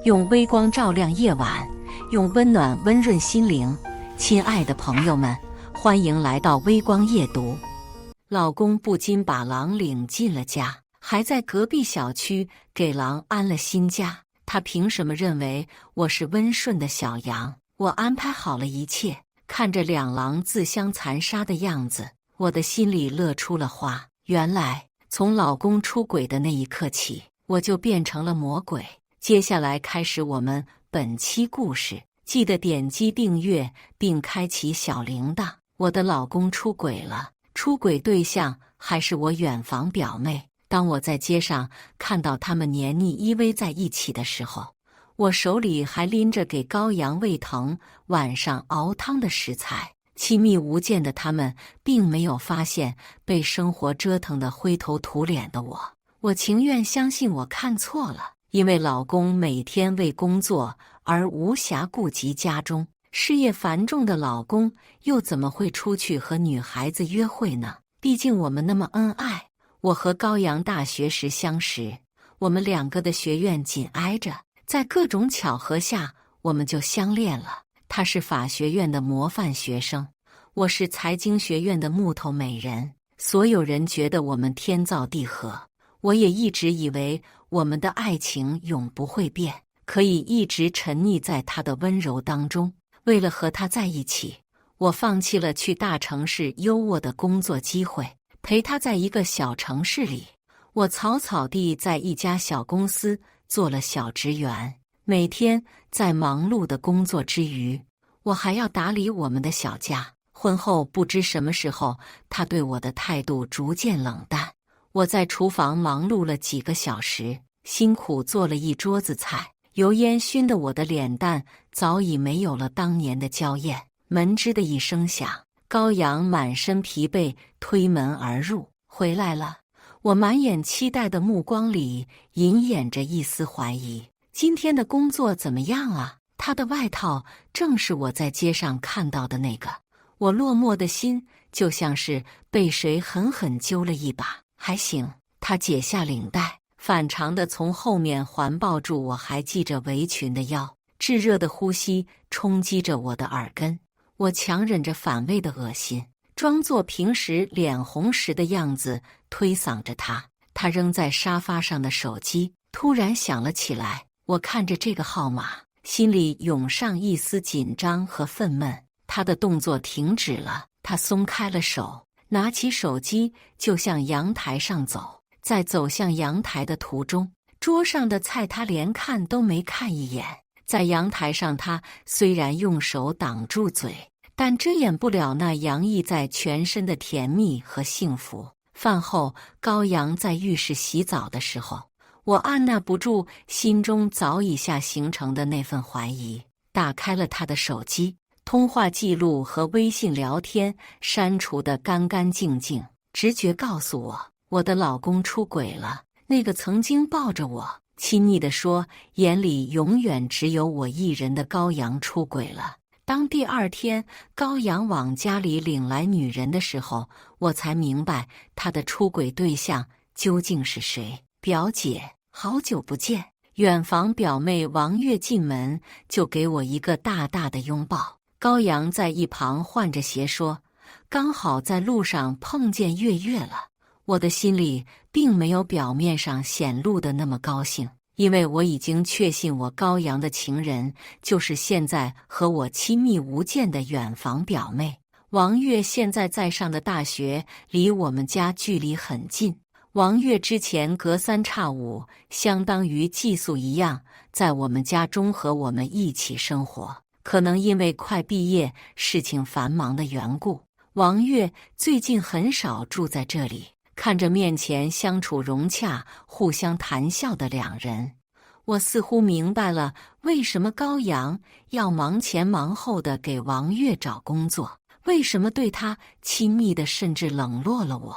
用微光照亮夜晚，用温暖温润心灵。亲爱的朋友们，欢迎来到微光夜读。老公不禁把狼领进了家，还在隔壁小区给狼安了新家。他凭什么认为我是温顺的小羊？我安排好了一切，看着两狼自相残杀的样子，我的心里乐出了花。原来从老公出轨的那一刻起，我就变成了魔鬼。接下来开始我们本期故事，记得点击订阅并开启小铃铛。我的老公出轨了，出轨对象还是我远房表妹。当我在街上看到他们黏腻依偎在一起的时候，我手里还拎着给羔羊喂疼、晚上熬汤的食材。亲密无间的他们并没有发现被生活折腾得灰头土脸的我。我情愿相信我看错了，因为老公每天为工作而无暇顾及家中，事业繁重的老公又怎么会出去和女孩子约会呢？毕竟我们那么恩爱。我和羔羊大学时相识，我们两个的学院紧挨着，在各种巧合下我们就相恋了。他是法学院的模范学生，我是财经学院的木头美人，所有人觉得我们天造地合。我也一直以为我们的爱情永不会变，可以一直沉溺在他的温柔当中。为了和他在一起，我放弃了去大城市优渥的工作机会，陪他在一个小城市里。我草草地在一家小公司做了小职员，每天在忙碌的工作之余，我还要打理我们的小家。婚后不知什么时候，他对我的态度逐渐冷淡。我在厨房忙碌了几个小时，辛苦做了一桌子菜，油烟熏得我的脸蛋早已没有了当年的娇艳。门吱的一声响，羔羊满身疲惫推门而入。回来了。我满眼期待的目光里隐掩着一丝怀疑。今天的工作怎么样啊？他的外套正是我在街上看到的那个。我落寞的心就像是被谁狠狠揪了一把。还行。他解下领带，反常地从后面环抱住我还系着围裙的腰，炙热的呼吸冲击着我的耳根。我强忍着反胃的恶心，装作平时脸红时的样子，推搡着他。他扔在沙发上的手机突然响了起来，我看着这个号码，心里涌上一丝紧张和愤懑。他的动作停止了，他松开了手，拿起手机就向阳台上走。在走向阳台的途中，桌上的菜他连看都没看一眼。在阳台上，他虽然用手挡住嘴，但遮掩不了那洋溢在全身的甜蜜和幸福。饭后，羔羊在浴室洗澡的时候，我按捺不住心中早已下形成的那份怀疑，打开了他的手机，通话记录和微信聊天删除得干干净净。直觉告诉我，我的老公出轨了。那个曾经抱着我亲昵地说眼里永远只有我一人的羔羊出轨了。当第二天羔羊往家里领来女人的时候，我才明白他的出轨对象究竟是谁。表姐，好久不见。远房表妹王月进门就给我一个大大的拥抱。羔羊在一旁换着鞋说，刚好在路上碰见月月了。我的心里并没有表面上显露的那么高兴，因为我已经确信我羔羊的情人就是现在和我亲密无间的远房表妹。王月现在在上的大学离我们家距离很近，王月之前隔三差五，相当于寄宿一样，在我们家中和我们一起生活。可能因为快毕业，事情繁忙的缘故，王月最近很少住在这里。看着面前相处融洽、互相谈笑的两人，我似乎明白了为什么羔羊要忙前忙后的给王月找工作，为什么对他亲密的甚至冷落了我。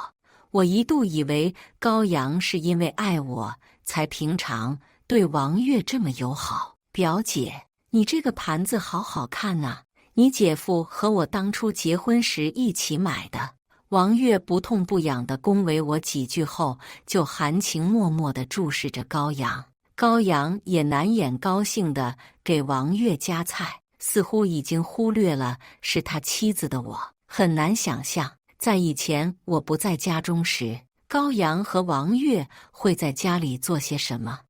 我一度以为羔羊是因为爱我，才平常对王月这么友好。表姐，你这个盘子好好看呐，你姐夫和我当初结婚时一起买的。王月不痛不痒地恭维我几句后，就含情脉脉地注视着羔羊。高阳也难掩高兴地给王月夹菜，似乎已经忽略了是他妻子的我。很难想象，在以前我不在家中时，高阳和王月会在家里做些什么，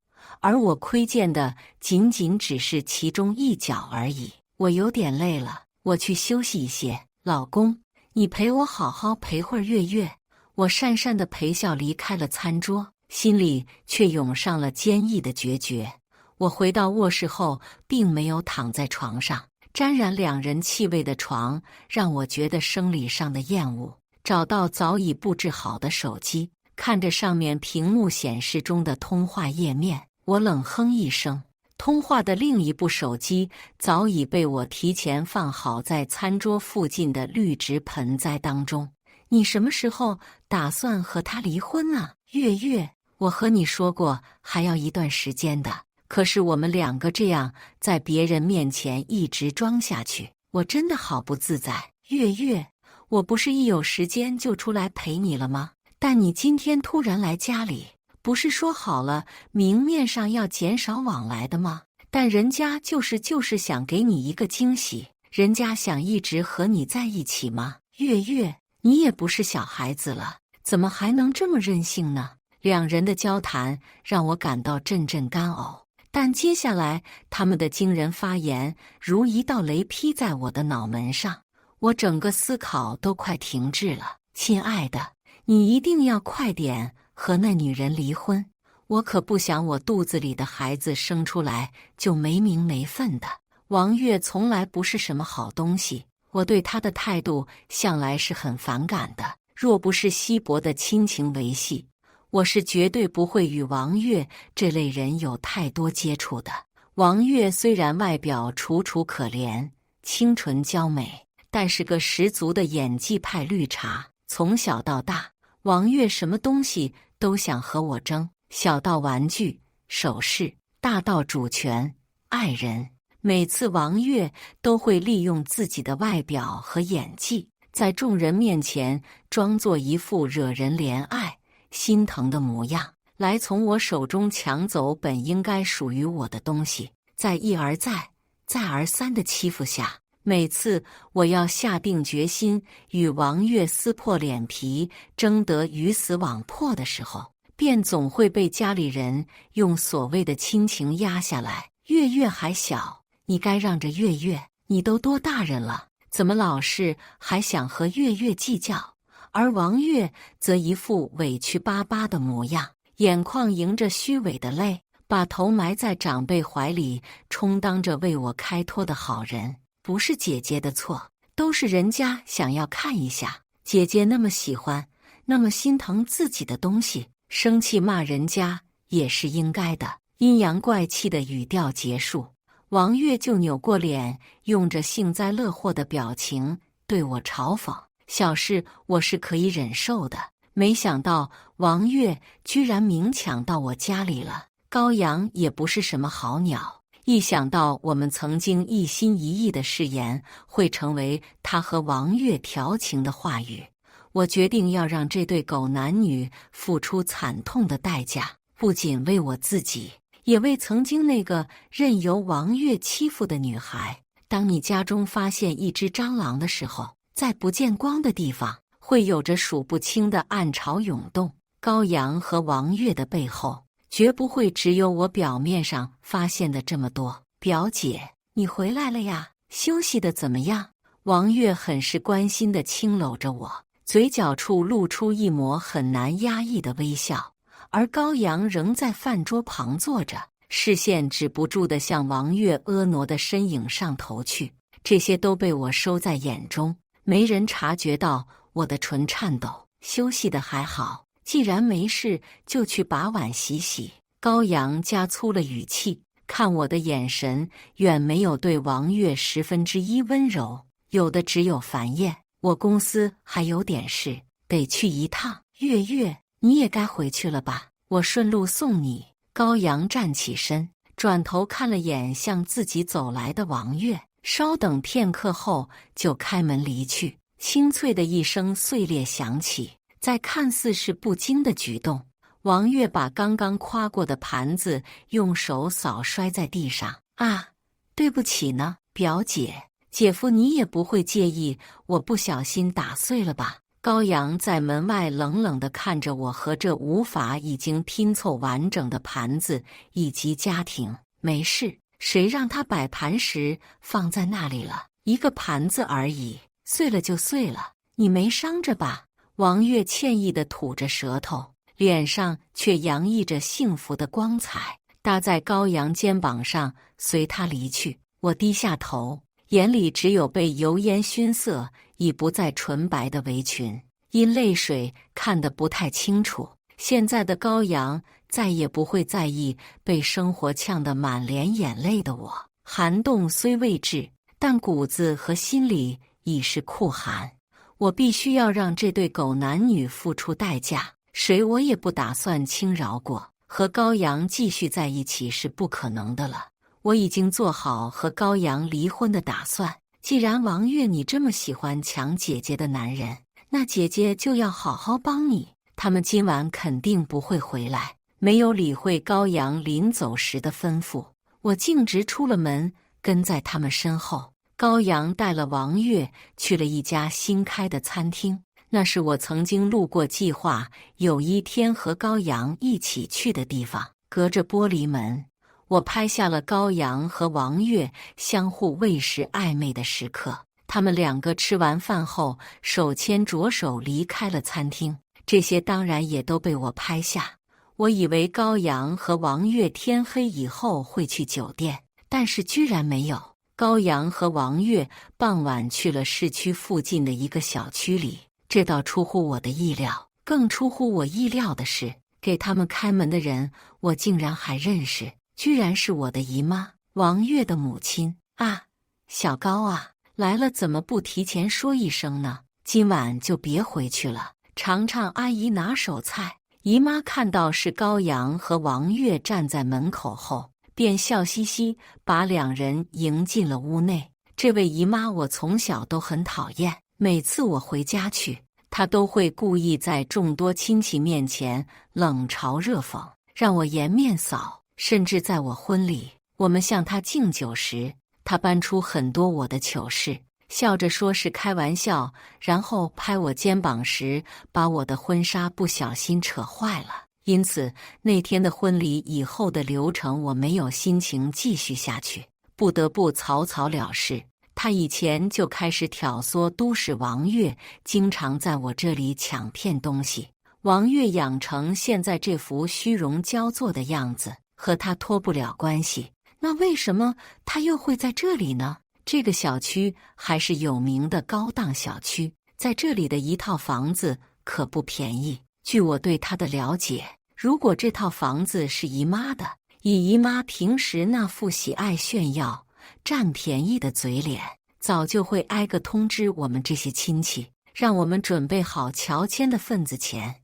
而我窥见的仅仅只是其中一角而已。我有点累了，我去休息一些。老公，你陪我好好陪会儿月月。我讪讪的陪笑离开了餐桌，心里却涌上了坚毅的决绝。我回到卧室后，并没有躺在床上，沾染两人气味的床让我觉得生理上的厌恶。找到早已布置好的手机，看着上面屏幕显示中的通话页面，我冷哼一声。通话的另一部手机早已被我提前放好在餐桌附近的绿植盆栽当中。你什么时候打算和他离婚啊？月月，我和你说过还要一段时间的，可是我们两个这样在别人面前一直装下去，我真的好不自在。月月，我不是一有时间就出来陪你了吗？但你今天突然来家里，不是说好了明面上要减少往来的吗？但人家就是想给你一个惊喜，人家想一直和你在一起吗？月月，你也不是小孩子了，怎么还能这么任性呢？两人的交谈让我感到阵阵干呕，但接下来他们的惊人发言如一道雷劈在我的脑门上，我整个思考都快停滞了。亲爱的，你一定要快点和那女人离婚，我可不想我肚子里的孩子生出来就没名没分的。王月从来不是什么好东西，我对他的态度向来是很反感的。若不是稀薄的亲情维系，我是绝对不会与王月这类人有太多接触的。王月虽然外表楚楚可怜，清纯娇美，但是个十足的演技派绿茶。从小到大，王月什么东西都想和我争，小到玩具、首饰，大到主权、爱人。每次王月都会利用自己的外表和演技，在众人面前装作一副惹人怜爱、心疼的模样，来从我手中抢走本应该属于我的东西。在一而再、再而三的欺负下，每次我要下定决心与王月撕破脸皮，争得鱼死网破的时候，便总会被家里人用所谓的亲情压下来。月月还小，你该让着月月，你都多大人了，怎么老是还想和月月计较？而王月则一副委屈巴巴的模样，眼眶迎着虚伪的泪，把头埋在长辈怀里，充当着为我开脱的好人。不是姐姐的错，都是人家想要看一下姐姐那么喜欢、那么心疼自己的东西，生气骂人家也是应该的。阴阳怪气的语调结束，王月就扭过脸，用着幸灾乐祸的表情对我嘲讽。小事我是可以忍受的，没想到王月居然明抢到我家里了。高阳也不是什么好鸟，一想到我们曾经一心一意的誓言会成为他和王月调情的话语，我决定要让这对狗男女付出惨痛的代价，不仅为我自己，也为曾经那个任由王月欺负的女孩。当你家中发现一只蟑螂的时候，在不见光的地方会有着数不清的暗潮涌动，高阳和王月的背后绝不会只有我表面上发现的这么多。表姐，你回来了呀？休息的怎么样？王月很是关心地轻搂着我，嘴角处露出一抹很难压抑的微笑。而高阳仍在饭桌旁坐着，视线止不住地向王月婀娜的身影上投去，这些都被我收在眼中，没人察觉到我的唇颤抖。休息的还好，既然没事，就去把碗洗洗。高阳加粗了语气，看我的眼神远没有对王月1/10温柔，有的只有烦厌。我公司还有点事，得去一趟。月月，你也该回去了吧？我顺路送你。高阳站起身，转头看了眼向自己走来的王月，稍等片刻后就开门离去。清脆的一声碎裂响起，在看似是不经的举动，王月把刚刚夸过的盘子用手扫摔在地上。啊，对不起呢，表姐。姐夫，你也不会介意我不小心打碎了吧？高阳在门外冷冷地看着我和这无法已经拼凑完整的盘子以及家庭。没事，谁让他摆盘时放在那里了？一个盘子而已，碎了就碎了，你没伤着吧？王月歉意地吐着舌头，脸上却洋溢着幸福的光彩，搭在高阳肩膀上，随他离去。我低下头，眼里只有被油烟熏色已不再纯白的围裙，因泪水看得不太清楚。现在的高阳再也不会在意被生活呛得满脸眼泪的我。寒冻虽未至，但骨子和心里已是酷寒。我必须要让这对狗男女付出代价，谁我也不打算轻饶过。和高阳继续在一起是不可能的了。我已经做好和高阳离婚的打算。既然王月你这么喜欢抢姐姐的男人，那姐姐就要好好帮你。他们今晚肯定不会回来。没有理会高阳临走时的吩咐，我径直出了门，跟在他们身后。高阳带了王月去了一家新开的餐厅，那是我曾经路过计划有一天和高阳一起去的地方。隔着玻璃门，我拍下了高阳和王月相互喂食暧昧的时刻。他们两个吃完饭后手牵着手离开了餐厅，这些当然也都被我拍下。我以为高阳和王月天黑以后会去酒店，但是居然没有。高阳和王月傍晚去了市区附近的一个小区里，这倒出乎我的意料。更出乎我意料的是，给他们开门的人我竟然还认识，居然是我的姨妈，王月的母亲。啊，小高啊，来了怎么不提前说一声呢？今晚就别回去了，尝尝阿姨拿手菜。姨妈看到是高阳和王月站在门口后，便笑嘻嘻把两人迎进了屋内。这位姨妈我从小都很讨厌，每次我回家去，她都会故意在众多亲戚面前冷嘲热讽，让我颜面扫。甚至在我婚礼，我们向她敬酒时，她搬出很多我的糗事，笑着说是开玩笑，然后拍我肩膀时把我的婚纱不小心扯坏了。因此那天的婚礼以后的流程我没有心情继续下去，不得不草草了事。他以前就开始挑唆都市王月经常在我这里抢骗东西，王月养成现在这副虚荣骄作的样子，和他脱不了关系。那为什么他又会在这里呢？这个小区还是有名的高档小区，在这里的一套房子可不便宜。据我对他的了解，如果这套房子是姨妈的，以姨妈平时那副喜爱炫耀、占便宜的嘴脸，早就会挨个通知我们这些亲戚，让我们准备好乔迁的份子钱。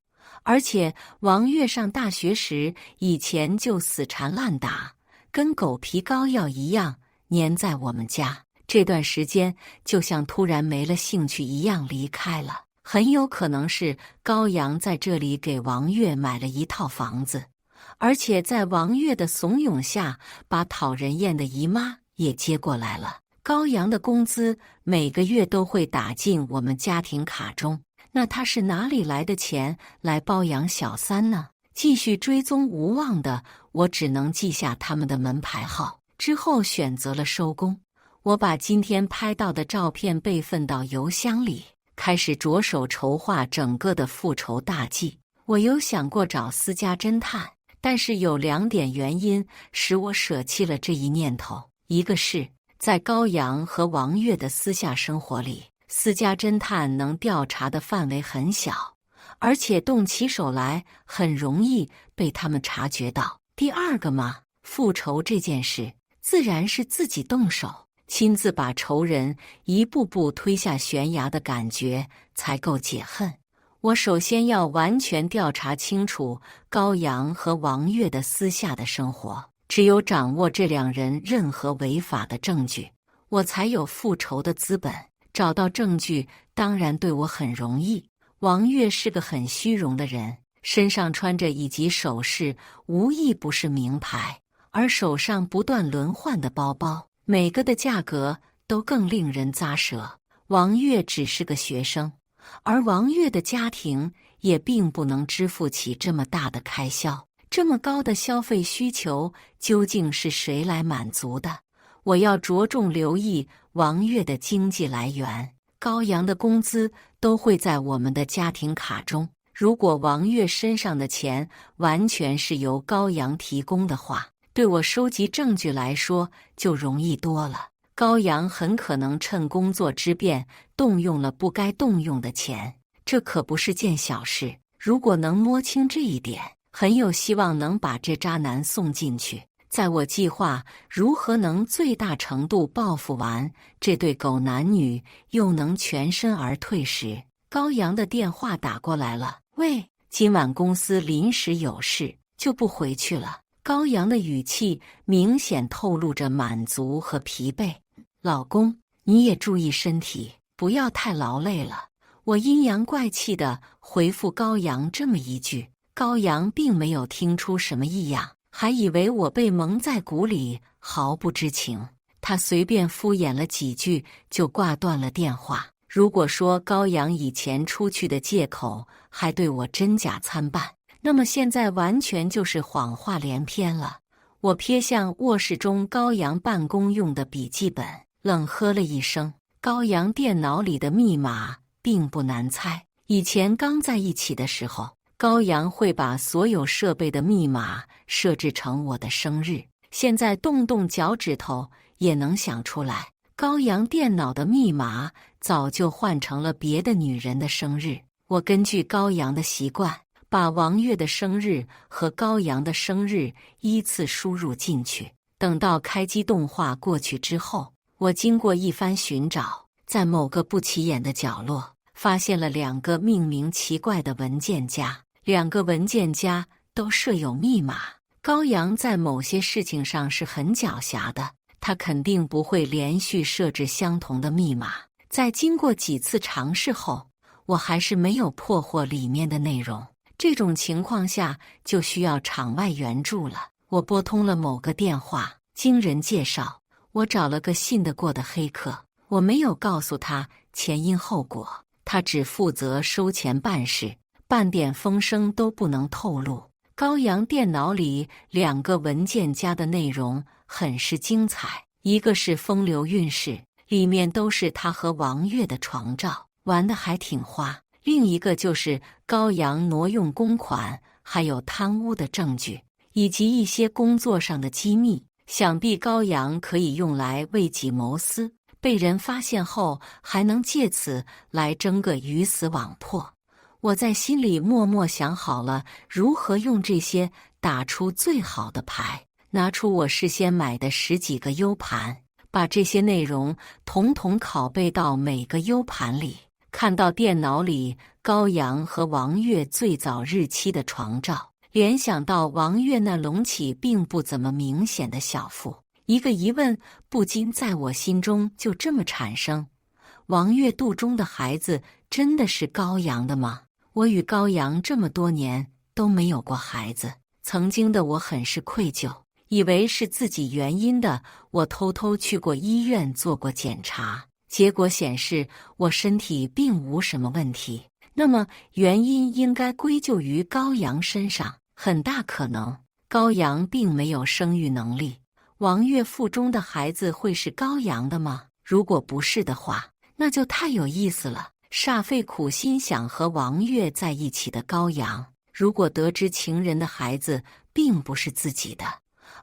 而且王月上大学时以前就死缠烂打，跟狗皮膏药一样粘在我们家，这段时间就像突然没了兴趣一样离开了。很有可能是高阳在这里给王月买了一套房子，而且在王月的怂恿下，把讨人厌的姨妈也接过来了。高阳的工资每个月都会打进我们家庭卡中，那他是哪里来的钱来包养小三呢？继续追踪无望的我只能记下他们的门牌号，之后选择了收工。我把今天拍到的照片备份到邮箱里，开始着手筹划整个的复仇大计。我有想过找私家侦探，但是有2点原因使我舍弃了这一念头。一个是在高阳和王月的私下生活里，私家侦探能调查的范围很小，而且动起手来很容易被他们察觉到。第二个嘛，复仇这件事自然是自己动手，亲自把仇人一步步推下悬崖的感觉才够解恨。我首先要完全调查清楚高阳和王月的私下的生活，只有掌握这2人任何违法的证据，我才有复仇的资本。找到证据当然对我很容易。王月是个很虚荣的人，身上穿着以及首饰无一不是名牌，而手上不断轮换的包包，每个的价格都更令人咂舌。王月只是个学生，而王月的家庭也并不能支付起这么大的开销，这么高的消费需求究竟是谁来满足的？我要着重留意王月的经济来源。高阳的工资都会在我们的家庭卡中，如果王月身上的钱完全是由高阳提供的话，对我收集证据来说就容易多了。高阳很可能趁工作之便动用了不该动用的钱，这可不是件小事。如果能摸清这一点，很有希望能把这渣男送进去。在我计划如何能最大程度报复完这对狗男女，又能全身而退时，高阳的电话打过来了。喂，今晚公司临时有事，就不回去了。高阳的语气明显透露着满足和疲惫。老公，你也注意身体，不要太劳累了。我阴阳怪气地回复高阳这么一句，高阳并没有听出什么异样，还以为我被蒙在鼓里，毫不知情。他随便敷衍了几句就挂断了电话。如果说高阳以前出去的借口还对我真假参半，那么现在完全就是谎话连篇了。我瞥向卧室中高阳办公用的笔记本，冷呵了一声。高阳电脑里的密码并不难猜，以前刚在一起的时候，高阳会把所有设备的密码设置成我的生日，现在动动脚趾头也能想出来。高阳电脑的密码早就换成了别的女人的生日。我根据高阳的习惯，把王月的生日和高阳的生日依次输入进去。等到开机动画过去之后，我经过一番寻找，在某个不起眼的角落发现了2个命名奇怪的文件夹，2个文件夹都设有密码。高阳在某些事情上是很狡黠的，他肯定不会连续设置相同的密码。在经过几次尝试后，我还是没有破获里面的内容。这种情况下就需要场外援助了。我拨通了某个电话，经人介绍，我找了个信得过的黑客。我没有告诉他前因后果，他只负责收钱办事，半点风声都不能透露。高阳电脑里2个文件夹的内容很是精彩，一个是风流韵事，里面都是他和王月的床照，玩得还挺花；另一个就是高阳挪用公款还有贪污的证据，以及一些工作上的机密。想必高阳可以用来为己谋私，被人发现后还能借此来争个鱼死网破。我在心里默默想好了如何用这些打出最好的牌，拿出我事先买的10几个 U 盘，把这些内容统统拷贝到每个 U 盘里。看到电脑里高阳和王月最早日期的床照，联想到王月那隆起并不怎么明显的小腹，一个疑问不禁在我心中就这么产生：王月肚中的孩子真的是高阳的吗？我与高阳这么多年都没有过孩子，曾经的我很是愧疚，以为是自己原因的，我偷偷去过医院做过检查，结果显示我身体并无什么问题。那么原因应该归咎于高阳身上，很大可能高阳并没有生育能力。王月腹中的孩子会是高阳的吗？如果不是的话，那就太有意思了。煞费苦心想和王月在一起的高阳，如果得知情人的孩子并不是自己的，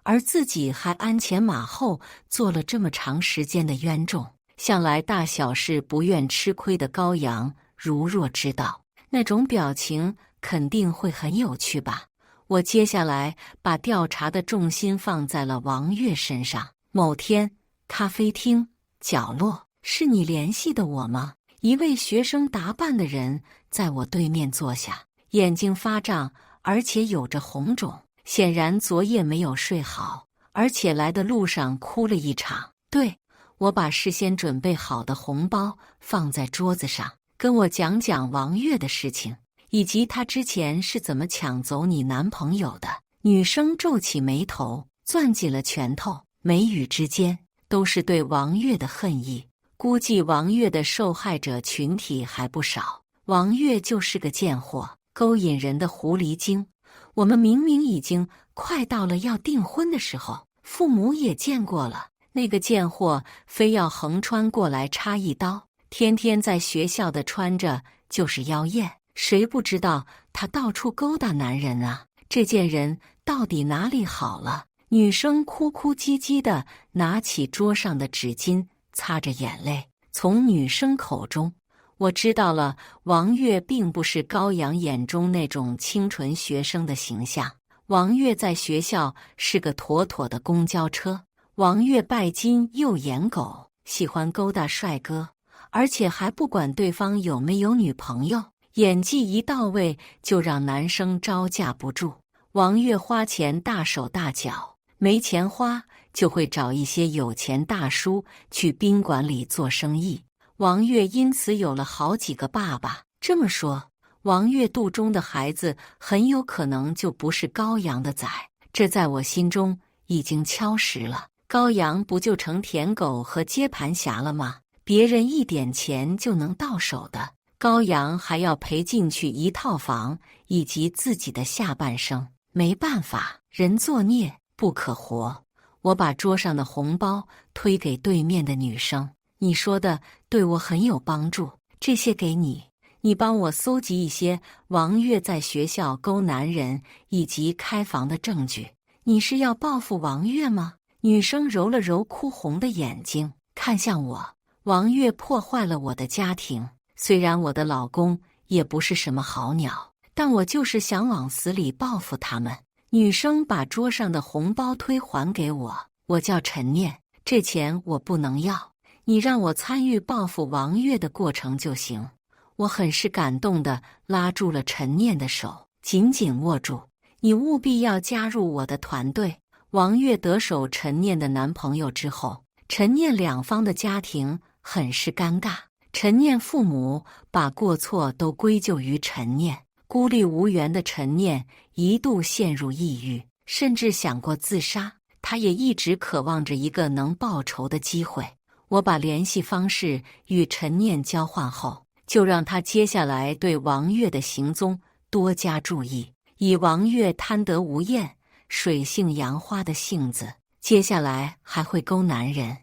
而自己还鞍前马后做了这么长时间的冤种，向来大小事不愿吃亏的高阳，如若知道，那种表情肯定会很有趣吧。我接下来把调查的重心放在了王月身上。某天，咖啡厅角落，是你联系的我吗？一位学生打扮的人在我对面坐下，眼睛发胀，而且有着红肿，显然昨夜没有睡好，而且来的路上哭了一场。对，我把事先准备好的红包放在桌子上，跟我讲讲王月的事情。以及他之前是怎么抢走你男朋友的。女生皱起眉头，攥紧了拳头，眉宇之间都是对王月的恨意。估计王月的受害者群体还不少。王月就是个贱货，勾引人的狐狸精。我们明明已经快到了要订婚的时候，父母也见过了，那个贱货非要横穿过来插一刀，天天在学校的穿着就是妖艳，谁不知道他到处勾搭男人啊？这贱人到底哪里好了？女生哭哭唧唧地拿起桌上的纸巾擦着眼泪。从女生口中我知道了，王月并不是高阳眼中那种清纯学生的形象。王月在学校是个妥妥的公交车。王月拜金又颜狗，喜欢勾搭帅哥，而且还不管对方有没有女朋友，演技一到位就让男生招架不住。王月花钱大手大脚，没钱花就会找一些有钱大叔去宾馆里做生意。王月因此有了好几个爸爸。这么说，王月肚中的孩子很有可能就不是高阳的崽，这在我心中已经敲实了。高阳不就成舔狗和接盘侠了吗？别人一点钱就能到手的，高阳还要赔进去一套房以及自己的下半生。没办法，人作孽不可活。我把桌上的红包推给对面的女生，你说的对我很有帮助，这些给你，你帮我搜集一些王月在学校勾男人以及开房的证据。你是要报复王月吗？女生揉了揉哭红的眼睛，看向我。王月破坏了我的家庭，虽然我的老公也不是什么好鸟，但我就是想往死里报复他们。女生把桌上的红包推还给我，我叫陈念，这钱我不能要，你让我参与报复王月的过程就行。我很是感动地拉住了陈念的手，紧紧握住，你务必要加入我的团队。王月得手陈念的男朋友之后，陈念两方的家庭很是尴尬。陈念父母把过错都归咎于陈念，孤立无援的陈念一度陷入抑郁，甚至想过自杀。他也一直渴望着一个能报仇的机会。我把联系方式与陈念交换后，就让他接下来对王月的行踪多加注意。以王月贪得无厌、水性杨花的性子，接下来还会勾男人。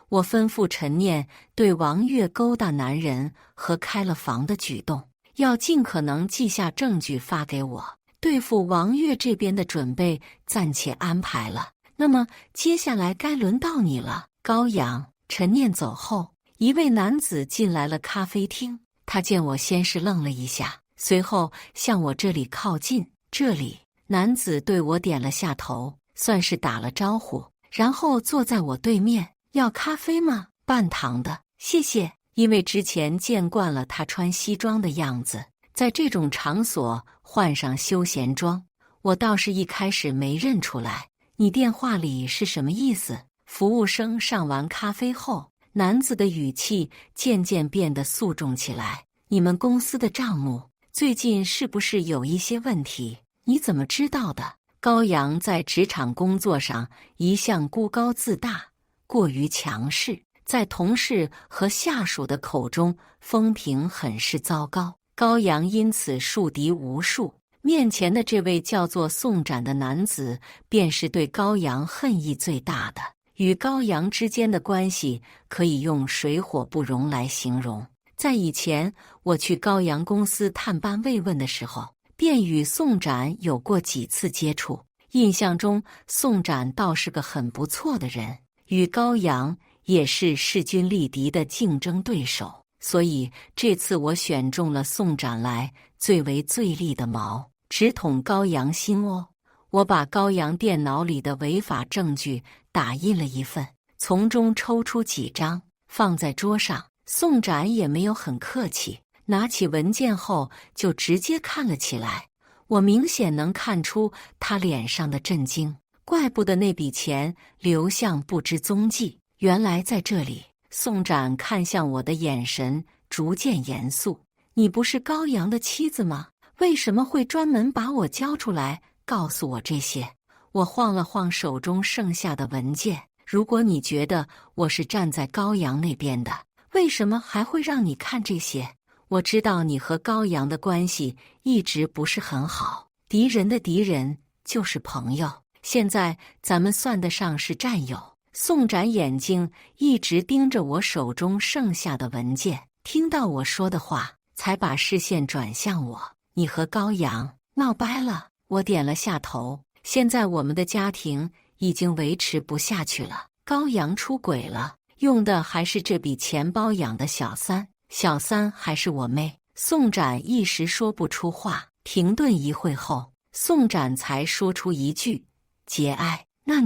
我吩咐陈念对王月勾搭男人和开了房的举动，要尽可能记下证据发给我。对付王月这边的准备暂且安排了，那么接下来该轮到你了，高阳。陈念走后，一位男子进来了咖啡厅。他见我先是愣了一下，随后向我这里靠近。这里，男子对我点了下头，算是打了招呼，然后坐在我对面。要咖啡吗？半糖的，谢谢。因为之前见惯了他穿西装的样子，在这种场所换上休闲装，我倒是一开始没认出来。你电话里是什么意思？服务生上完咖啡后，男子的语气渐渐变得肃重起来。你们公司的账目最近是不是有一些问题？你怎么知道的？高阳在职场工作上一向孤高自大，过于强势，在同事和下属的口中风评很是糟糕。高阳因此树敌无数。面前的这位叫做宋展的男子，便是对高阳恨意最大的。与高阳之间的关系可以用水火不容来形容。在以前我去高阳公司探班慰问的时候，便与宋展有过几次接触。印象中宋展倒是个很不错的人，与高阳也是势均力敌的竞争对手，所以这次我选中了宋展来最为最利的矛，直捅高阳心窝。我把高阳电脑里的违法证据打印了一份，从中抽出几张放在桌上。宋展也没有很客气，拿起文件后就直接看了起来。我明显能看出他脸上的震惊，怪不得那笔钱流向不知踪迹，原来在这里。宋展看向我的眼神逐渐严肃。你不是高阳的妻子吗？为什么会专门把我交出来，告诉我这些？我晃了晃手中剩下的文件。如果你觉得我是站在高阳那边的，为什么还会让你看这些？我知道你和高阳的关系一直不是很好，敌人的敌人就是朋友。现在咱们算得上是战友。宋展眼睛一直盯着我手中剩下的文件，听到我说的话，才把视线转向我。你和高阳闹掰了？我点了下头。现在我们的家庭已经维持不下去了，高阳出轨了，用的还是这笔钱包养的小三，小三还是我妹。宋展一时说不出话，停顿一会后，宋展才说出一句：节哀。那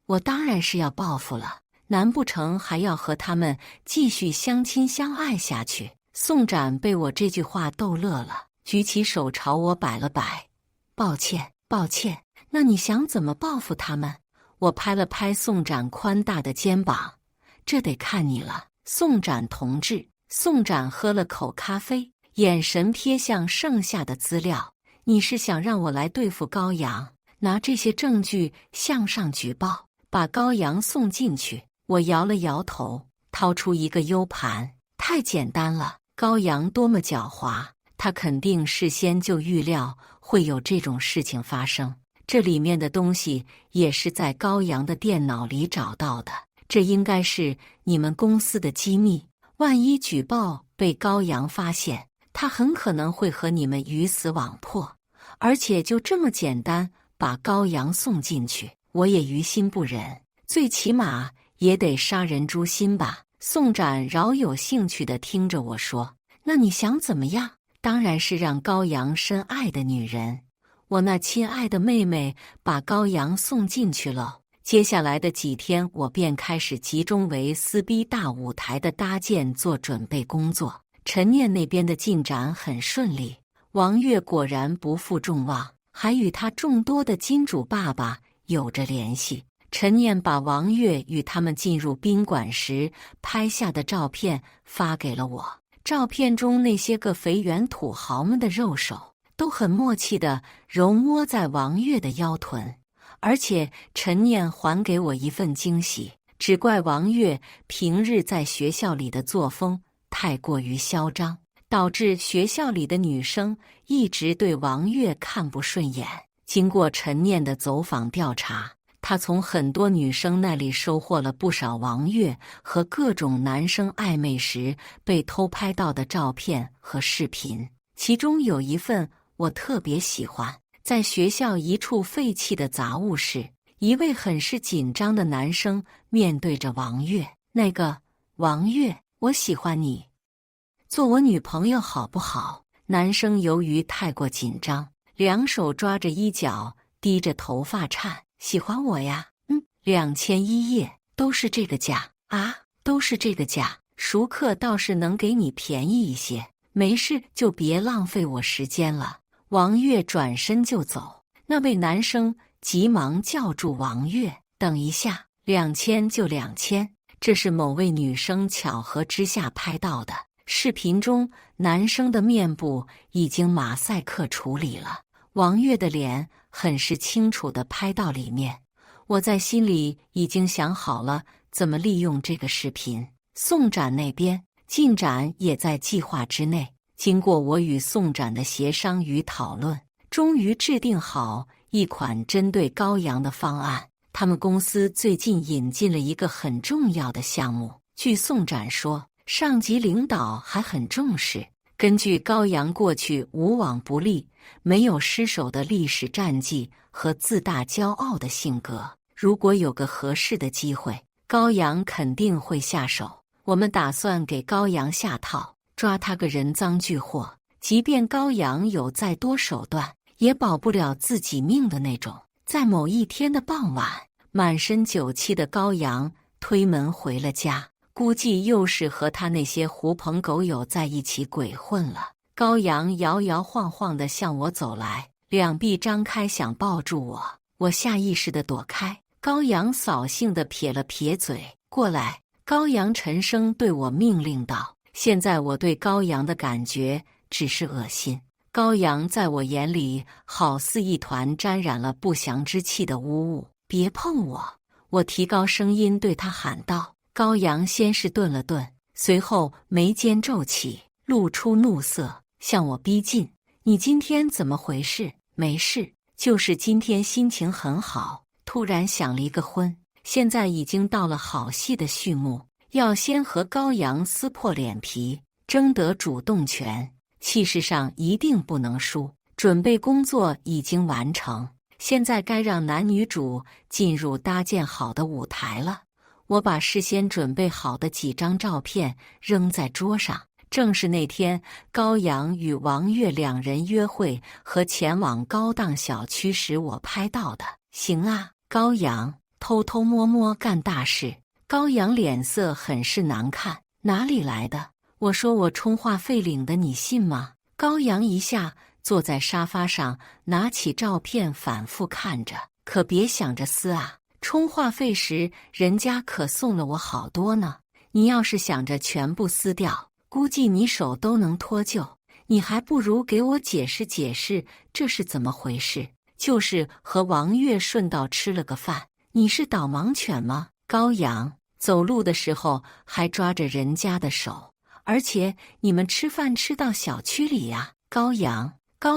我当然是要报复了，难不成还要和他们继续相亲相爱下去？宋展被我这句话逗乐了，举起手朝我摆了摆，抱歉，抱歉。那你想怎么报复他们？我拍了拍宋展宽大的肩膀，这得看你了，宋展同志。宋展喝了口咖啡，眼神瞥向剩下的资料。你是想让我来对付高阳，拿这些证据向上举报，把高阳送进去？我摇了摇头，掏出一个 U 盘。太简单了，高阳多么狡猾，他肯定事先就预料会有这种事情发生。这里面的东西也是在高阳的电脑里找到的，这应该是你们公司的机密。万一举报被高阳发现，他很可能会和你们鱼死网破。而且就这么简单把高阳送进去，我也于心不忍，最起码也得杀人诛心吧。宋展饶有兴趣地听着我说，那你想怎么样？当然是让高阳深爱的女人，我那亲爱的妹妹把高阳送进去了。接下来的几天，我便开始集中为撕逼大舞台的搭建做准备工作。陈念那边的进展很顺利，王月果然不负众望，还与他众多的金主爸爸有着联系。陈念把王月与他们进入宾馆时拍下的照片发给了我，照片中那些个肥圆土豪们的肉手都很默契地揉摸在王月的腰臀，而且陈念还给我一份惊喜，只怪王月平日在学校里的作风太过于嚣张，导致学校里的女生一直对王月看不顺眼。经过陈念的走访调查，他从很多女生那里收获了不少王月和各种男生暧昧时被偷拍到的照片和视频，其中有一份我特别喜欢。在学校一处废弃的杂物室，一位很是紧张的男生面对着王月，那个王月，我喜欢你，做我女朋友好不好？男生由于太过紧张，两手抓着衣角，低着头发颤。喜欢我呀？2001夜，都是这个价啊，都是这个价。熟客倒是能给你便宜一些，没事就别浪费我时间了。王月转身就走，那位男生急忙叫住王月，等一下，2000就2000，这是某位女生巧合之下拍到的。视频中男生的面部已经马赛克处理了，王月的脸很是清楚地拍到里面。我在心里已经想好了怎么利用这个视频。宋展那边进展也在计划之内，经过我与宋展的协商与讨论，终于制定好一款针对高阳的方案。他们公司最近引进了一个很重要的项目，据宋展说，上级领导还很重视。根据高阳过去无往不利、没有失手的历史战绩和自大骄傲的性格，如果有个合适的机会，高阳肯定会下手。我们打算给高阳下套，抓他个人赃俱获，即便高阳有再多手段，也保不了自己命的那种。在某一天的傍晚，满身酒气的高阳推门回了家，估计又是和他那些狐朋狗友在一起鬼混了。高阳摇摇晃晃地向我走来，两臂张开想抱住我，我下意识地躲开。高阳扫兴地撇了撇嘴，过来。高阳沉声对我命令道。现在我对高阳的感觉只是恶心，高阳在我眼里好似一团沾染了不祥之气的污物，别碰我！我提高声音对他喊道。高阳先是顿了顿，随后眉间皱起，露出怒色，向我逼近。你今天怎么回事？没事，就是今天心情很好，突然想离个婚，现在已经到了好戏的序幕，要先和高阳撕破脸皮，争得主动权，气势上一定不能输。准备工作已经完成，现在该让男女主进入搭建好的舞台了。我把事先准备好的几张照片扔在桌上，正是那天高阳与王月两人约会和前往高档小区时我拍到的。行啊，高阳，偷偷摸摸干大事。高阳脸色很是难看，哪里来的？我说我充话费领的，你信吗？高阳一下坐在沙发上，拿起照片反复看着，可别想着撕啊！充话费时，人家可送了我好多呢。你要是想着全部撕掉，估计你手都能脱臼。你还不如给我解释解释，这是怎么回事？就是和王月顺道吃了个饭。你是导盲犬吗？高阳，走路的时候还抓着人家的手，而且你们吃饭吃到小区里呀。高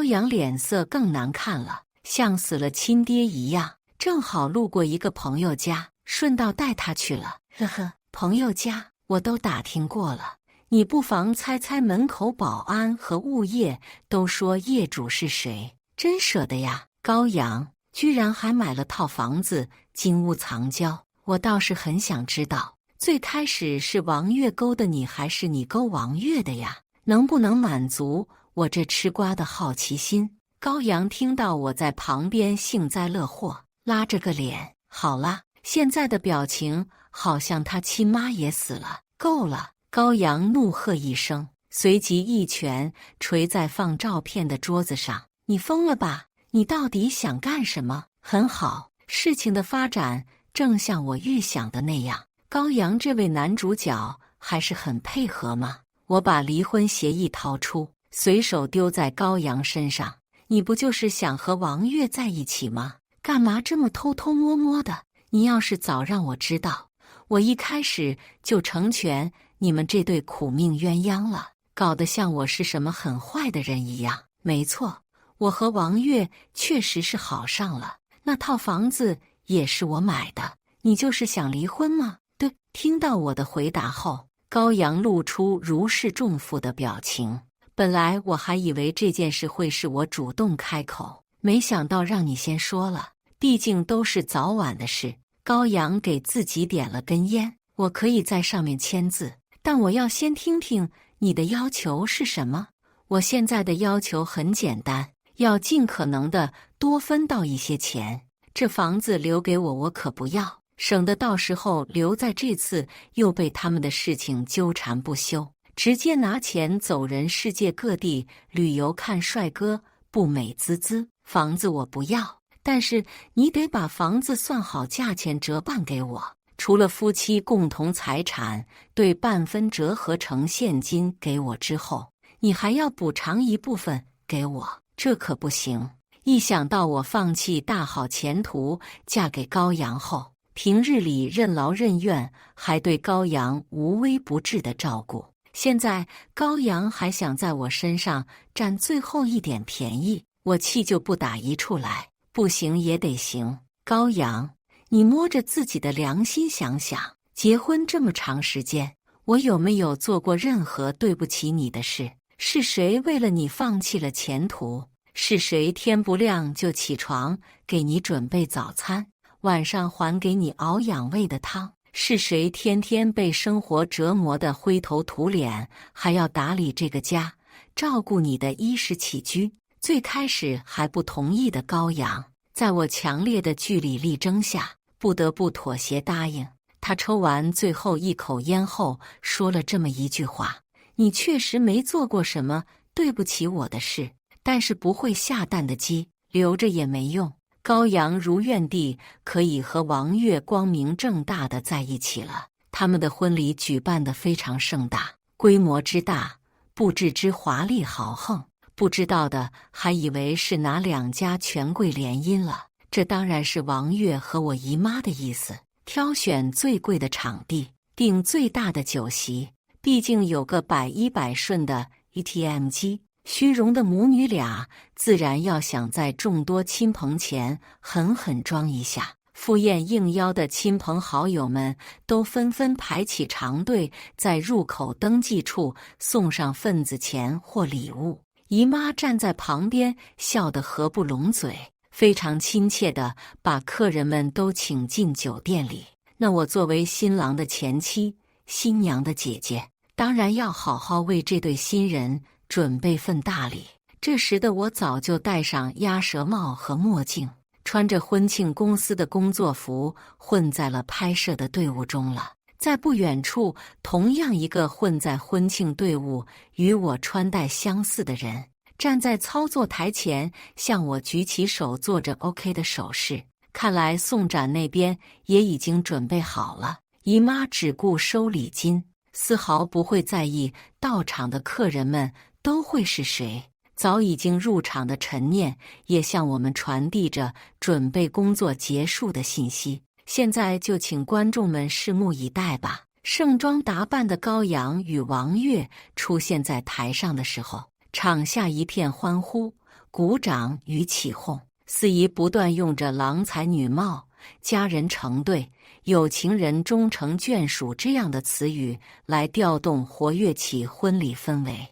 阳脸色更难看了，像死了亲爹一样。正好路过一个朋友家，顺道带他去了。呵呵，朋友家我都打听过了，你不妨猜猜门口保安和物业都说业主是谁？真舍得呀！高阳居然还买了套房子，金屋藏娇。我倒是很想知道，最开始是王月勾的你，还是你勾王月的呀？能不能满足我这吃瓜的好奇心？高阳听到我在旁边幸灾乐祸，拉着个脸，好啦，现在的表情好像他亲妈也死了。够了！高阳怒喝一声，随即一拳捶在放照片的桌子上。你疯了吧？你到底想干什么？很好，事情的发展正像我预想的那样。高阳这位男主角还是很配合嘛。我把离婚协议掏出，随手丢在高阳身上。你不就是想和王月在一起吗？干嘛这么偷偷摸摸的？你要是早让我知道，我一开始就成全你们这对苦命鸳鸯了，搞得像我是什么很坏的人一样。没错，我和王月确实是好上了，那套房子也是我买的。你就是想离婚吗？对。听到我的回答后，高阳露出如释重负的表情。本来我还以为这件事会是我主动开口，没想到让你先说了，毕竟都是早晚的事。高阳给自己点了根烟，我可以在上面签字，但我要先听听你的要求是什么。我现在的要求很简单，要尽可能的多分到一些钱。这房子留给我，我可不要，省得到时候留在这次又被他们的事情纠缠不休，直接拿钱走人，世界各地旅游看帅哥，不美滋滋。房子我不要，但是你得把房子算好价钱折半给我，除了夫妻共同财产对半分折合成现金给我之后，你还要补偿一部分给我，这可不行。一想到我放弃大好前途嫁给高阳后，平日里任劳任怨，还对高阳无微不至的照顾，现在高阳还想在我身上占最后一点便宜，我气就不打一处来。不行也得行。高阳，你摸着自己的良心想想，结婚这么长时间，我有没有做过任何对不起你的事？是谁为了你放弃了前途？是谁天不亮就起床给你准备早餐，晚上还给你熬养胃的汤？是谁天天被生活折磨得灰头土脸，还要打理这个家，照顾你的衣食起居？最开始还不同意的高阳，在我强烈的据理力争下，不得不妥协答应。他抽完最后一口烟后，说了这么一句话：你确实没做过什么对不起我的事，但是不会下蛋的鸡留着也没用。高阳如愿地可以和王月光明正大的在一起了。他们的婚礼举办得非常盛大，规模之大，布置之华丽豪横，不知道的还以为是哪两家权贵联姻了。这当然是王月和我姨妈的意思，挑选最贵的场地，订最大的酒席。毕竟有个100%顺的 ATM 机，虚荣的母女俩自然要想在众多亲朋前狠狠装一下。赴宴应邀的亲朋好友们都纷纷排起长队，在入口登记处送上份子钱或礼物。姨妈站在旁边，笑得合不拢嘴，非常亲切地把客人们都请进酒店里。那我作为新郎的前妻，新娘的姐姐，当然要好好为这对新人准备份大礼。这时的我早就戴上鸭舌帽和墨镜，穿着婚庆公司的工作服，混在了拍摄的队伍中了。在不远处，同样一个混在婚庆队伍与我穿戴相似的人，站在操作台前，向我举起手做着 OK 的手势。看来宋展那边也已经准备好了。姨妈只顾收礼金，丝毫不会在意到场的客人们都会是谁。早已经入场的陈念也向我们传递着准备工作结束的信息。现在就请观众们拭目以待吧。盛装打扮的高阳与王月出现在台上的时候，场下一片欢呼、鼓掌与起哄。司仪不断用着郎才女貌、佳人成对、有情人终成眷属这样的词语来调动活跃起婚礼氛围。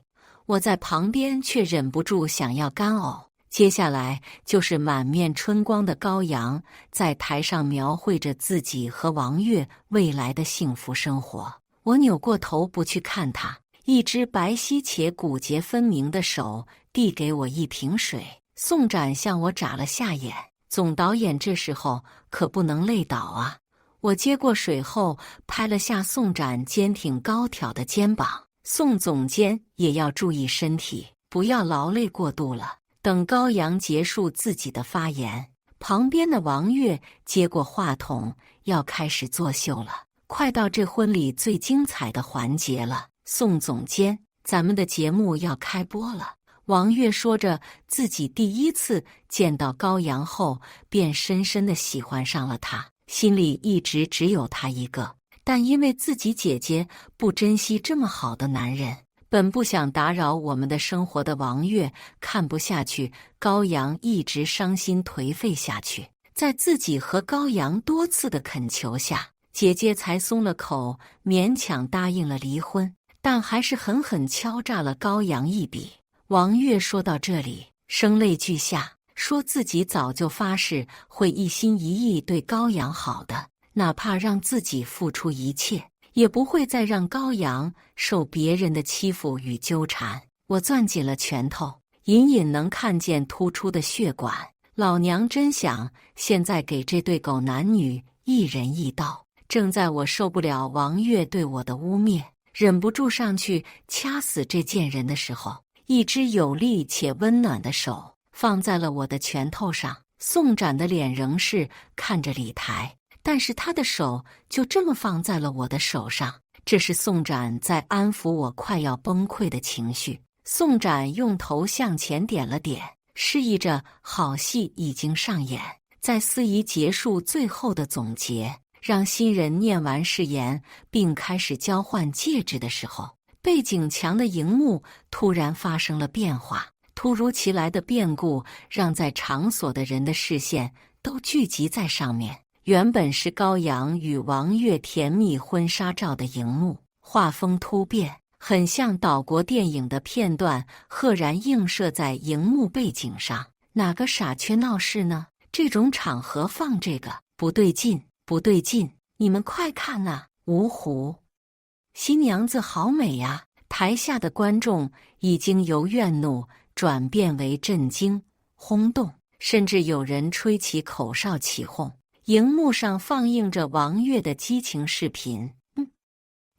我在旁边却忍不住想要干呕。接下来就是满面春光的高阳在台上描绘着自己和王月未来的幸福生活。我扭过头不去看他，一只白皙且骨节分明的手递给我一瓶水。宋展向我眨了下眼，总导演这时候可不能累倒啊。我接过水后拍了下宋展坚挺高挑的肩膀，宋总监也要注意身体，不要劳累过度了。等高阳结束自己的发言，旁边的王月接过话筒，要开始作秀了。快到这婚礼最精彩的环节了，宋总监，咱们的节目要开播了。王月说着自己第一次见到高阳后，便深深地喜欢上了他，心里一直只有他一个。但因为自己姐姐不珍惜这么好的男人，本不想打扰我们的生活的王月看不下去，高阳一直伤心颓废下去。在自己和高阳多次的恳求下，姐姐才松了口，勉强答应了离婚，但还是狠狠敲诈了高阳一笔。王月说到这里，声泪俱下，说自己早就发誓会一心一意对高阳好的，哪怕让自己付出一切，也不会再让高阳受别人的欺负与纠缠。我攥紧了拳头，隐隐能看见突出的血管。老娘真想现在给这对狗男女一人一刀。正在我受不了王月对我的污蔑，忍不住上去掐死这贱人的时候，一只有力且温暖的手放在了我的拳头上。宋展的脸仍是看着礼台，但是他的手就这么放在了我的手上。这是宋展在安抚我快要崩溃的情绪。宋展用头向前点了点，示意着好戏已经上演。在司仪结束最后的总结，让新人念完誓言并开始交换戒指的时候，背景墙的荧幕突然发生了变化。突如其来的变故让在场所的人的视线都聚集在上面。原本是高阳与王月甜蜜婚纱照的荧幕，画风突变，很像岛国电影的片段，赫然映射在荧幕背景上。哪个傻缺闹事呢？这种场合放这个，不对劲，不对劲！你们快看呐，芜湖新娘子好美呀！台下的观众已经由怨怒转变为震惊、轰动，甚至有人吹起口哨起哄。荧幕上放映着王月的激情视频。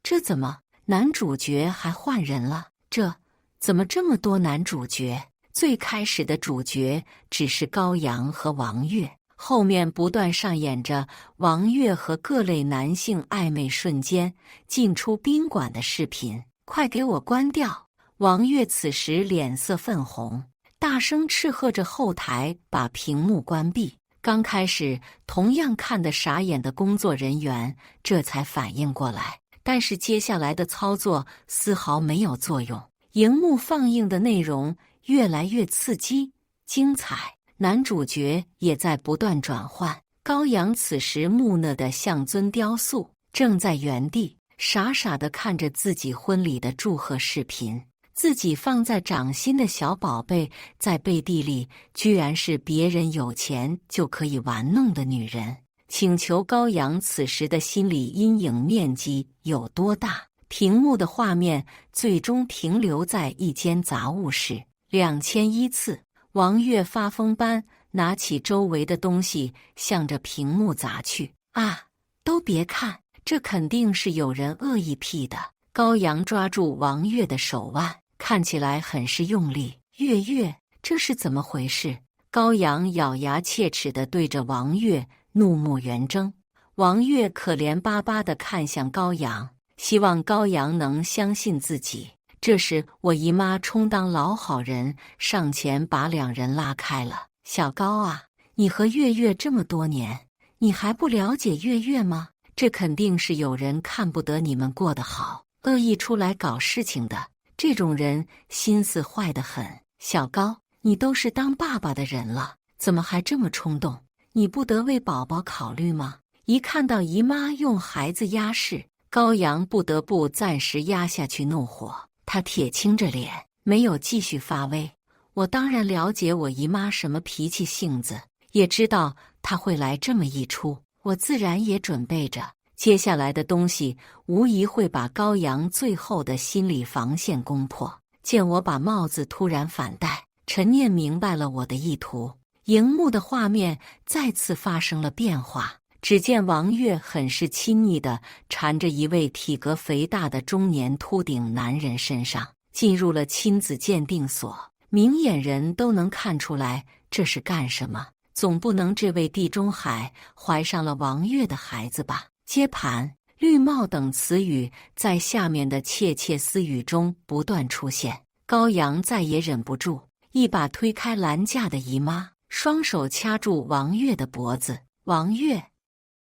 这怎么男主角还换人了？这怎么这么多男主角？最开始的主角只是高阳和王月，后面不断上演着王月和各类男性暧昧瞬间进出宾馆的视频。快给我关掉！王悦此时脸色泛红，大声斥喝着后台把屏幕关闭。刚开始同样看得傻眼的工作人员这才反应过来，但是接下来的操作丝毫没有作用。荧幕放映的内容越来越刺激、精彩，男主角也在不断转换。高阳此时木讷的像尊雕塑，正在原地傻傻地看着自己婚礼的祝贺视频。自己放在掌心的小宝贝，在背地里居然是别人有钱就可以玩弄的女人。请求高阳此时的心理阴影面积有多大？屏幕的画面最终停留在一间杂物室。2001次，王悦发疯般拿起周围的东西向着屏幕砸去。啊，都别看，这肯定是有人恶意 P 的。高阳抓住王悦的手腕，看起来很是用力。月月，这是怎么回事？高阳咬牙切齿地对着王悦怒目圆睁。王悦可怜巴巴地看向高阳，希望高阳能相信自己。这时我姨妈充当老好人，上前把两人拉开了。小高啊，你和月月这么多年，你还不了解月月吗？这肯定是有人看不得你们过得好，恶意出来搞事情的。这种人心思坏得很。小高，你都是当爸爸的人了，怎么还这么冲动？你不得为宝宝考虑吗？一看到姨妈用孩子压事，高阳不得不暂时压下去怒火。他铁青着脸，没有继续发威。我当然了解我姨妈什么脾气性子，也知道她会来这么一出，我自然也准备着。接下来的东西无疑会把高阳最后的心理防线攻破。见我把帽子突然反戴，陈念明白了我的意图。荧幕的画面再次发生了变化，只见王悦很是亲昵地缠着一位体格肥大的中年秃顶男人身上，进入了亲子鉴定所。明眼人都能看出来这是干什么，总不能这位地中海怀上了王悦的孩子吧？接盘、绿帽等词语在下面的窃窃私语中不断出现。高阳再也忍不住，一把推开拦架的姨妈，双手掐住王悦的脖子。王悦，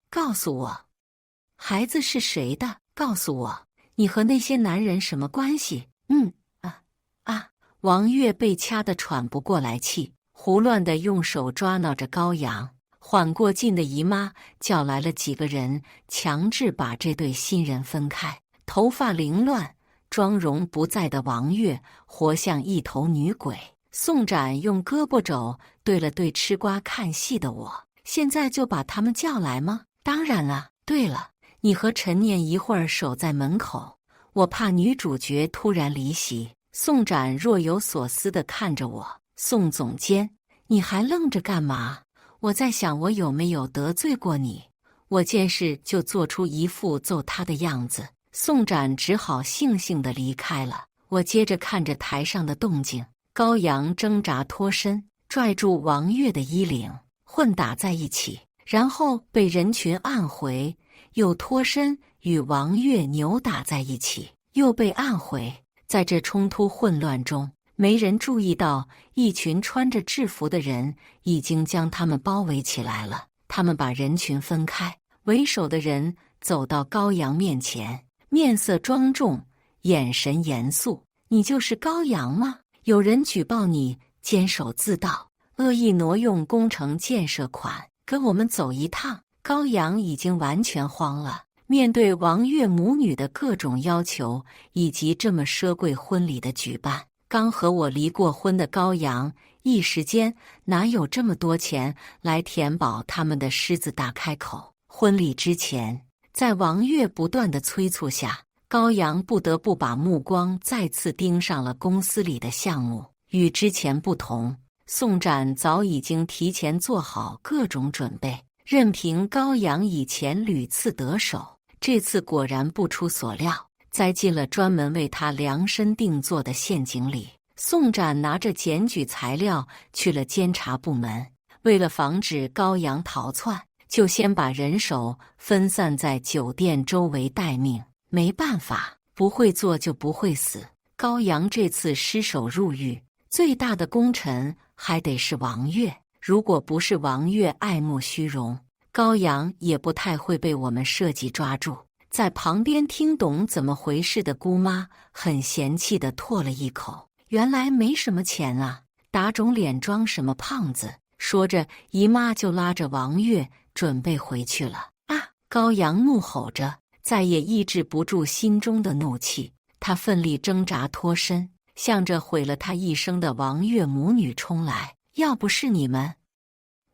告诉我，孩子是谁的？告诉我，你和那些男人什么关系？王悦被掐得喘不过来气，胡乱地用手抓挠着高阳。缓过劲的姨妈叫来了几个人，强制把这对新人分开。头发凌乱、妆容不在的王悦，活像一头女鬼。宋展用胳膊肘对了对吃瓜看戏的我，现在就把他们叫来吗？当然了。对了，你和陈念一会儿守在门口，我怕女主角突然离席。宋展若有所思地看着我。宋总监，你还愣着干嘛？我在想我有没有得罪过你。我见势就做出一副揍他的样子。宋展只好悻悻地离开了。我接着看着台上的动静，高阳挣扎脱身，拽住王悦的衣领，混打在一起，然后被人群按回，又脱身与王悦扭打在一起，又被按回。在这冲突混乱中，没人注意到一群穿着制服的人已经将他们包围起来了。他们把人群分开，为首的人走到高阳面前，面色庄重，眼神严肃。你就是高阳吗？有人举报你监守自盗，恶意挪用工程建设款，跟我们走一趟。高阳已经完全慌了。面对王悦母女的各种要求，以及这么奢贵婚礼的举办，刚和我离过婚的高阳一时间哪有这么多钱来填饱他们的狮子大开口。婚礼之前，在王悦不断的催促下，高阳不得不把目光再次盯上了公司里的项目。与之前不同，宋展早已经提前做好各种准备，任凭高阳以前屡次得手，这次果然不出所料，栽进了专门为他量身定做的陷阱里。宋展拿着检举材料去了监察部门，为了防止高阳逃窜，就先把人手分散在酒店周围待命。没办法，不会做就不会死。高阳这次失手入狱，最大的功臣还得是王悦。如果不是王悦爱慕虚荣，高阳也不太会被我们设计抓住。在旁边听懂怎么回事的姑妈很嫌弃地唾了一口，原来没什么钱啊，打肿脸装什么胖子。说着，姨妈就拉着王悦准备回去了。啊！高阳怒吼着，再也抑制不住心中的怒气，他奋力挣扎脱身，向着毁了他一生的王悦母女冲来。要不是你们，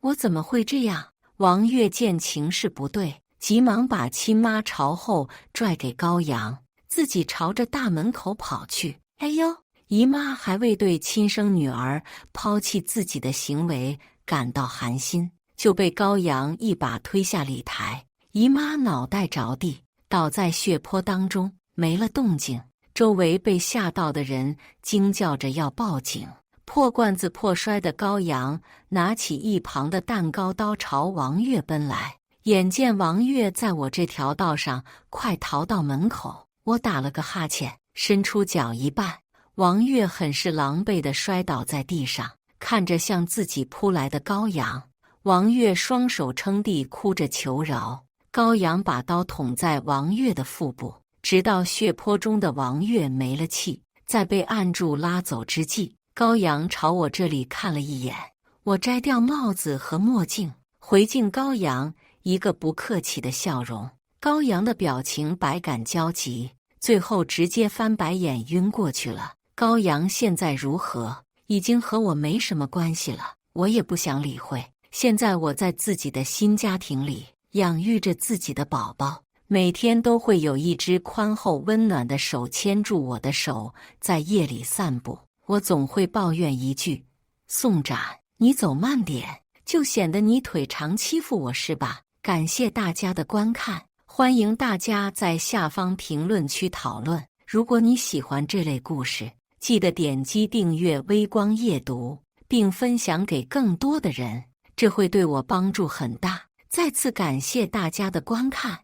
我怎么会这样？王悦见情势不对，急忙把亲妈朝后拽给高阳，自己朝着大门口跑去。哎呦！姨妈还未对亲生女儿抛弃自己的行为感到寒心，就被高阳一把推下礼台。姨妈脑袋着地，倒在血泊当中，没了动静。周围被吓到的人惊叫着要报警。破罐子破摔的高阳拿起一旁的蛋糕刀朝王悦奔来。眼见王悦在我这条道上快逃到门口，我打了个哈欠，伸出脚一绊，王悦很是狼狈地摔倒在地上。看着向自己扑来的高阳，王悦双手撑地，哭着求饶。高阳把刀捅在王悦的腹部，直到血泊中的王悦没了气。在被按住拉走之际，高阳朝我这里看了一眼，我摘掉帽子和墨镜，回敬高阳一个不客气的笑容。高阳的表情百感交集，最后直接翻白眼晕过去了。高阳现在如何？已经和我没什么关系了，我也不想理会。现在我在自己的新家庭里养育着自己的宝宝，每天都会有一只宽厚温暖的手牵住我的手，在夜里散步。我总会抱怨一句：宋展，你走慢点，就显得你腿长欺负我是吧？感谢大家的观看，欢迎大家在下方评论区讨论。如果你喜欢这类故事，记得点击订阅微光夜读，并分享给更多的人，这会对我帮助很大。再次感谢大家的观看。